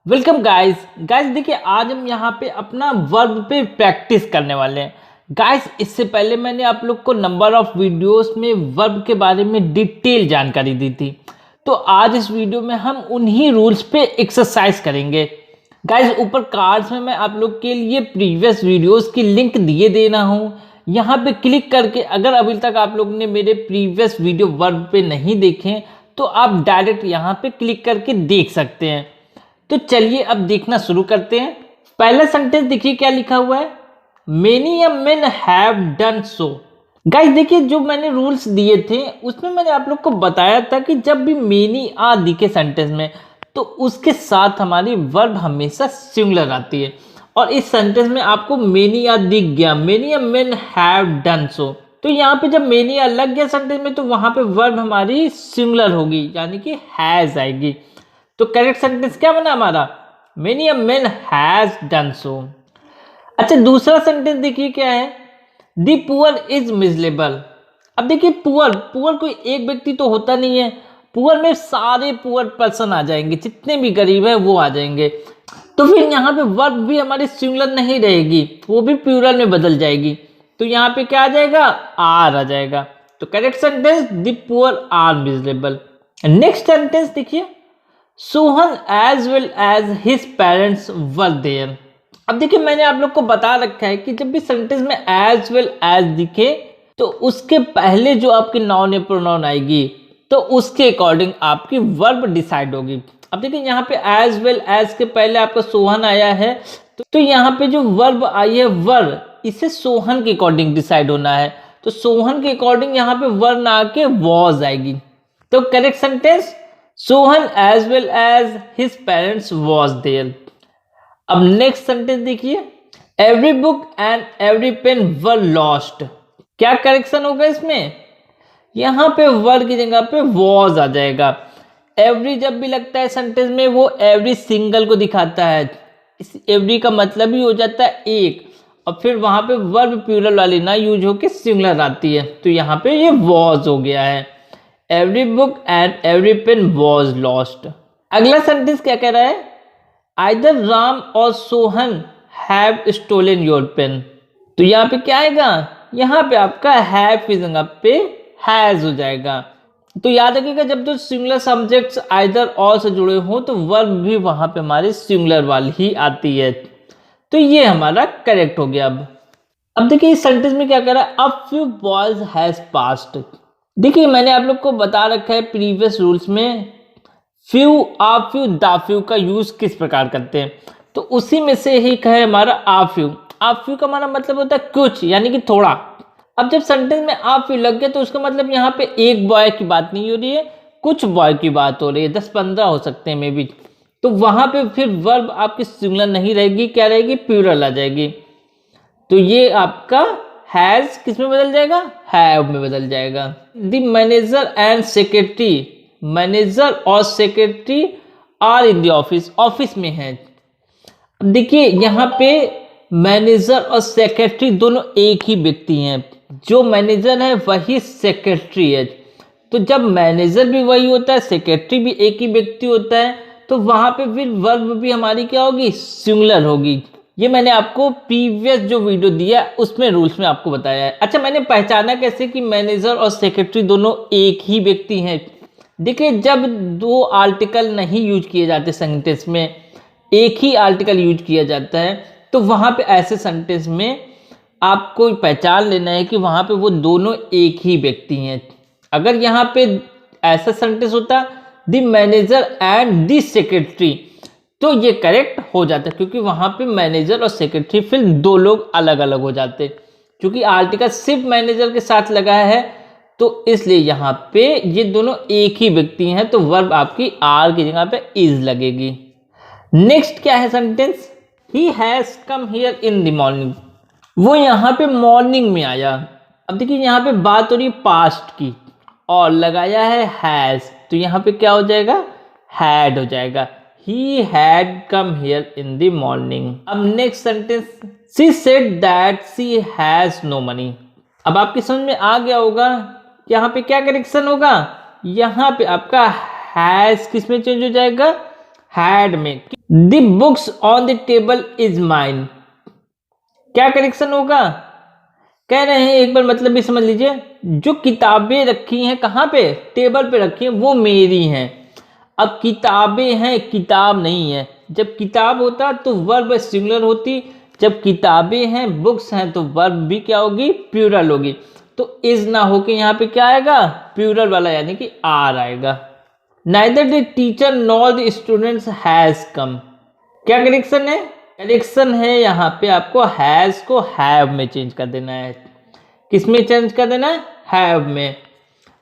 Welcome guys देखिए आज हम यहाँ पे अपना वर्ब पे प्रैक्टिस करने वाले हैं। गाइस इससे पहले मैंने आप लोग को नंबर ऑफ वीडियोस में वर्ब के बारे में डिटेल जानकारी दी थी। तो आज इस वीडियो में हम उन्हीं रूल्स पे एक्सरसाइज करेंगे। गाइस ऊपर कार्ड्स में मैं आप लोग के लिए प्रीवियस वीडियोस की लिंक दिए देना हूँ। यहाँ पे क्लिक करके अगर अभी तक आप लोग ने मेरे प्रीवियस वीडियो वर्ब पे नहीं देखे तो आप डायरेक्ट यहाँ पे क्लिक करके देख सकते हैं। तो चलिए अब देखना शुरू करते हैं। पहला सेंटेंस देखिए क्या लिखा हुआ है, many a men have done so. Guys देखिए जो मैंने रूल्स दिए थे उसमें मैंने आप लोग को बताया था कि जब भी मेनी आ दिखे सेंटेंस में तो उसके साथ हमारी वर्ब हमेशा सिंगुलर आती है। और इस सेंटेंस में आपको मेनी आ दिख गया, many a men have done so. तो यहाँ पे जब मेनी आ लग गया सेंटेंस में तो वहां पे वर्ब हमारी सिंगुलर होगी यानी कि हैज आएगी। तो करेक्ट सेंटेंस क्या बना हमारा, many a man has done so. अच्छा दूसरा सेंटेंस देखिए क्या है, द पुअर इज मिजरेबल। अब देखिए पुअर पुअर कोई एक व्यक्ति तो होता नहीं है, पुअर में सारे पुअर पर्सन आ जाएंगे, जितने भी गरीब है वो आ जाएंगे। तो फिर यहाँ पे वर्ब भी हमारी सिंगुलर नहीं रहेगी, वो भी प्लूरल में बदल जाएगी। तो यहाँ पे क्या आ जाएगा, आर आ जाएगा। तो correct sentence the poor are miserable. Next sentence देखिए, Sohan as well as his parents were there. अब देखिए मैंने आप लोग को बता रखा है कि जब भी सेंटेंस में एज वेल एज दिखे तो उसके पहले जो आपकी नाउन या प्रोनाउन आएगी तो उसके अकॉर्डिंग आपकी वर्ब डिसाइड होगी। अब देखिए यहाँ पे एज वेल एज के पहले आपका सोहन आया है तो यहाँ पे जो वर्ब आई है वर, इसे सोहन के अकॉर्डिंग डिसाइड होना है। तो सोहन के अकॉर्डिंग यहाँ पे वर ना आके वॉज आएगी। तो correct sentence Sohan as well as his parents was there. अब नेक्स्ट सेंटेंस देखिए, every book and every pen were lost. क्या करेक्शन होगा इसमें, यहां पे वर की जगह पे वॉज आ जाएगा। एवरी जब भी लगता है सेंटेंस में वो एवरी सिंगल को दिखाता है, इस एवरी का मतलब ही हो जाता है एक, और फिर वहां पे वर्ब प्लूरल वाली ना यूज होके सिंगुलर आती है। तो यहाँ पे ये वॉज हो गया है, every book and every pen was lost. अगला सेंटेंस क्या कह रहा है, आइदर राम और Sohan have stolen your pen. तो यहाँ पे क्या आएगा, यहाँ पे आपका हैव की जगह पे हैज हो जाएगा। तो याद रखिएगा जब तो सिंगुलर सब्जेक्ट्स आइदर और से जुड़े हो तो वर्ब भी वहां पे हमारी सिंगुलर वाली ही आती है। तो ये हमारा करेक्ट हो गया। अब देखिए इस सेंटेंस में क्या कह रहा है, a few boys has passed. देखिए मैंने आप लोग को बता रखा है प्रीवियस रूल्स में फ्यू आ फ्यू दा फ्यू का यूज किस प्रकार करते हैं, तो उसी में से ही है हमारा आ फ्यू। आ फ्यू का हमारा मतलब होता है कुछ यानी कि थोड़ा। अब जब सेंटेंस में आ फ्यू लग गया तो उसका मतलब यहाँ पे एक बॉय की बात नहीं हो रही है, कुछ बॉय की बात हो रही है, 10-15 हो सकते हैं मे बी। तो वहां पे फिर वर्ब आपकी सिंगुलर नहीं रहेगी, क्या रहेगी, प्लूरल आ जाएगी। तो ये आपका हैज किस में बदल जाएगा, हैव में बदल जाएगा। The manager and secretary, manager और secretary are in the office, office में है। देखिए यहाँ पे मैनेजर और सेक्रेटरी दोनों एक ही व्यक्ति हैं, जो मैनेजर है वही सेक्रेटरी है। तो जब मैनेजर भी वही होता है, सेक्रेटरी भी एक ही व्यक्ति होता है, तो वहां पे फिर वर्ब भी हमारी क्या होगी, सिंगुलर होगी। ये मैंने आपको प्रीवियस जो वीडियो दिया उसमें रूल्स में आपको बताया है। अच्छा मैंने पहचाना कैसे कि मैनेजर और सेक्रेटरी दोनों एक ही व्यक्ति हैं। देखिए जब दो आर्टिकल नहीं यूज किए जाते सेंटेंस में, एक ही आर्टिकल यूज किया जाता है, तो वहां पे ऐसे सेंटेंस में आपको पहचान लेना है कि वहां पे वो दोनों एक ही व्यक्ति हैं। अगर यहाँ पे ऐसा सेंटेंस होता the manager and the secretary तो ये करेक्ट हो जाता है, क्योंकि वहां पे मैनेजर और सेक्रेटरी फिर दो लोग अलग अलग हो जाते। क्योंकि आर्टिकल सिर्फ मैनेजर के साथ लगा है तो इसलिए यहाँ पे ये दोनों एक ही व्यक्ति हैं, तो वर्ब आपकी आर की जगह पे इज लगेगी। नेक्स्ट क्या है sentence, he has come here in the morning. वो यहाँ पे मॉर्निंग में आया। अब देखिए यहाँ पे बात हो रही है पास्ट की और लगाया है हैज, तो यहाँ पे क्या हो जाएगा, हैड हो जाएगा। He had come here in the morning. अब next sentence, she said that she has no money. अब आपकी समझ में आ गया होगा यहाँ पे क्या करेक्शन होगा, यहाँ पे आपका हैज किस में चेंज हो जाएगा, हैड में। The books on the table is mine, क्या करेक्शन होगा? कह रहे हैं एक बार मतलब भी समझ लीजिए, जो किताबें रखी हैं कहाँ पे, टेबल पे रखी हैं, वो मेरी हैं। अब किताबें हैं, किताब नहीं है। जब किताब होता तो वर्ब सिंगुलर होती, जब किताबें हैं, बुक्स हैं, तो वर्ब भी क्या होगी, प्लूरल होगी। तो इज ना होके यहाँ पे क्या आएगा, प्लूरल वाला यानी कि आर आएगा। Neither the teacher nor the students has come, क्या करेक्शन है? करेक्शन है यहाँ पे आपको हैज को हैव में चेंज कर देना है। किस में चेंज कर देना है? हैव में।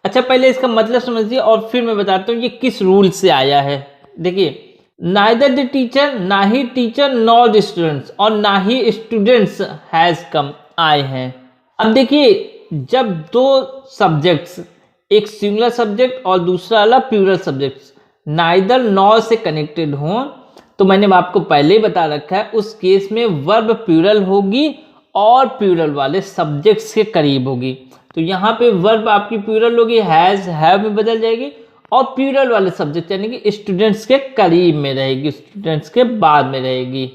अच्छा पहले इसका मतलब समझिए और फिर मैं बताता हूँ ये किस रूल से आया है। देखिए, नाइदर द टीचर, ना ही टीचर नॉर द स्टूडेंट्स, और ना ही स्टूडेंट्स हैज कम आए हैं। अब देखिए, जब दो सब्जेक्ट्स, एक सिंगुलर सब्जेक्ट और दूसरा वाला प्लूरल सब्जेक्ट्स, नाइदर नॉर से कनेक्टेड हों, तो मैंने आपको पहले ही बता रखा है उस केस में वर्ब प्लूरल होगी और प्लूरल वाले सब्जेक्ट्स के करीब होगी। तो यहाँ पे वर्ब आपकी प्लूरल होगी, हैज हैव में बदल जाएगी, और प्लूरल वाले सब्जेक्ट यानी कि स्टूडेंट्स के करीब में रहेगी, स्टूडेंट्स के बाद में रहेगी।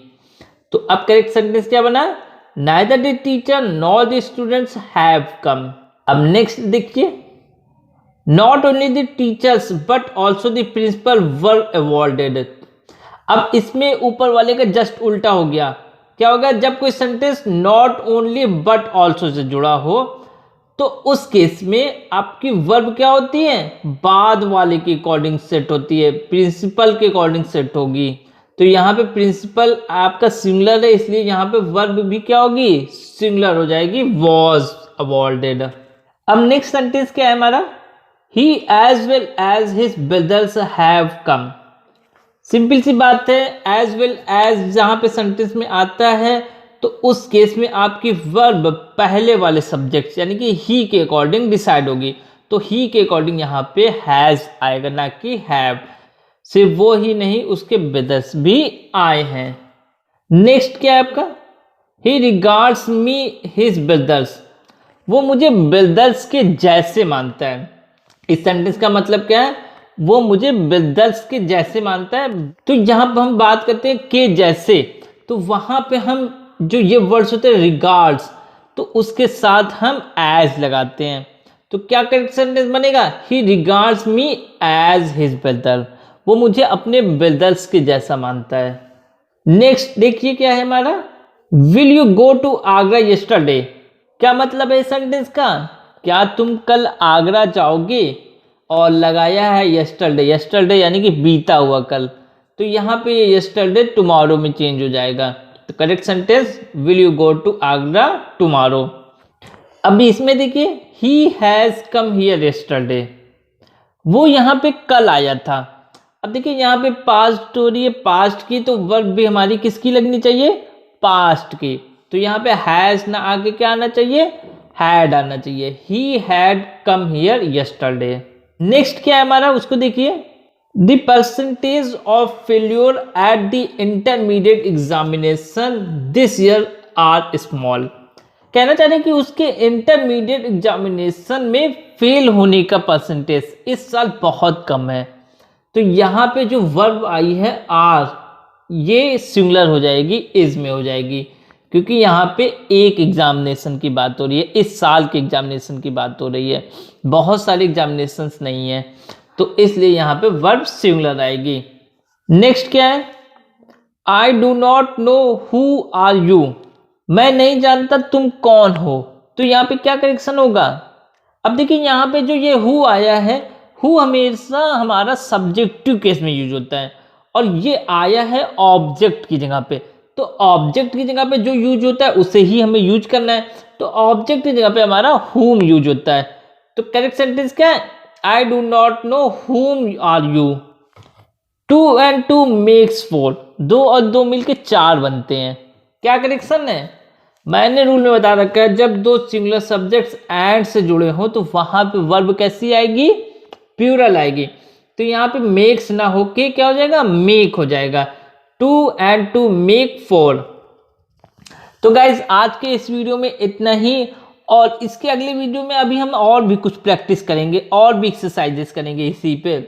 तो अब करेक्ट सेंटेंस क्या बना? Neither the teacher nor the students have come. अब नेक्स्ट देखिए, not only the teachers but also the principal were awarded. अब इसमें ऊपर वाले का जस्ट उल्टा हो गया। क्या होगा? जब कोई sentence not only but also say जुड़ा हो तो उस केस में आपकी वर्ब क्या होती है, बाद वाले के अकॉर्डिंग सेट होती है, प्रिंसिपल के अकॉर्डिंग सेट होगी। तो यहाँ पे प्रिंसिपल आपका सिंगुलर है, इसलिए यहाँ पे वर्ब भी क्या होगी, सिंगुलर हो जाएगी, वॉज अवॉर्डेड। अब नेक्स्ट सेंटेंस क्या है हमारा? He as well as his brothers have come. Simple सी बात है, एज वेल एज जहां पे सेंटेंस में आता है तो उस केस में आपकी वर्ब पहले वाले सब्जेक्ट यानी कि ही के अकॉर्डिंग डिसाइड होगी। तो ही के अकॉर्डिंग यहाँ पे हैज आएगा, ना कि हैव। सिर्फ वो ही नहीं, उसके ब्रदर्स भी आए हैं। नेक्स्ट क्या है आपका? ही रिगार्ड्स मी हिज ब्रदर्स, वो मुझे ब्रदर्स के जैसे मानता है। इस सेंटेंस का मतलब क्या है? वो मुझे ब्रदर्स के जैसे मानता है। तो यहाँ पर हम बात करते हैं के जैसे, तो वहां पे हम जो ये वर्ड्स होते हैं रिगार्ड्स, तो उसके साथ हम एज लगाते हैं। तो क्या करेक्ट सेंटेंस बनेगा? He regards me as his brother, वो मुझे अपने ब्रदर्स के जैसा मानता है। नेक्स्ट देखिए क्या है हमारा? Will you go to Agra yesterday, क्या मतलब है इस सेंटेंस का? क्या तुम कल आगरा जाओगे? और लगाया है यस्टरडे, यस्टरडे यानी कि बीता हुआ कल। तो यहाँ पे यस्टरडे टुमारो में चेंज हो जाएगा। तो correct sentence will you go to Agra tomorrow. अभी इसमें देखिए, he has come here yesterday, वो यहाँ पे कल आया था। अब देखिए यहाँ पे पास्ट हो रही है, पास्ट की, तो वर्ब भी हमारी किसकी लगनी चाहिए? पास्ट की। तो यहाँ पे हैज ना आगे क्या आना चाहिए? हैड आना चाहिए। He had come here yesterday. Next क्या है हमारा, उसको देखिए। The percentage of failure at the intermediate examination this year are small, कहना चाह रहे हैं कि उसके इंटरमीडिएट एग्जामिनेशन में फेल होने का परसेंटेज इस साल बहुत कम है। तो यहाँ पे जो वर्ब आई है आर, ये सिंगुलर हो जाएगी, इज में हो जाएगी, क्योंकि यहाँ पे एक एग्जामिनेशन की बात हो रही है, इस साल के एग्जामिनेशन की बात हो रही है, बहुत सारे एग्जामिनेशंस नहीं है, तो इसलिए यहाँ पे वर्ब सिंगुलर आएगी। नेक्स्ट क्या है? I do not know who are you, मैं नहीं जानता तुम कौन हो। तो यहाँ पे क्या करेक्शन होगा? अब देखिए यहाँ पे जो ये हु आया है, हु हमेशा हमारा सब्जेक्टिव केस में यूज होता है, और ये आया है ऑब्जेक्ट की जगह पे। तो ऑब्जेक्ट की जगह पे जो यूज होता है उसे ही हमें यूज करना है। तो ऑब्जेक्ट की जगह पे हमारा हुम यूज होता है। तो करेक्ट सेंटेंस क्या है? I do not know whom are you. 2 and 2 makes 4, 2 और 2 मिलके 4 बनते हैं। क्या करेक्शन है? मैंने रूल में बता रखा है, जब दो सिंगुलर सब्जेक्ट्स एंड से जुड़े हो तो वहां पे वर्ब कैसी आएगी? प्लूरल आएगी। तो यहाँ पे मेक्स ना होके क्या हो जाएगा? मेक हो जाएगा। 2 and 2 make 4। तो गाइज आज के इस वीडियो में इतना ही, और इसके अगले वीडियो में अभी हम और भी कुछ प्रैक्टिस करेंगे और भी एक्सरसाइजेस करेंगे इसी पे।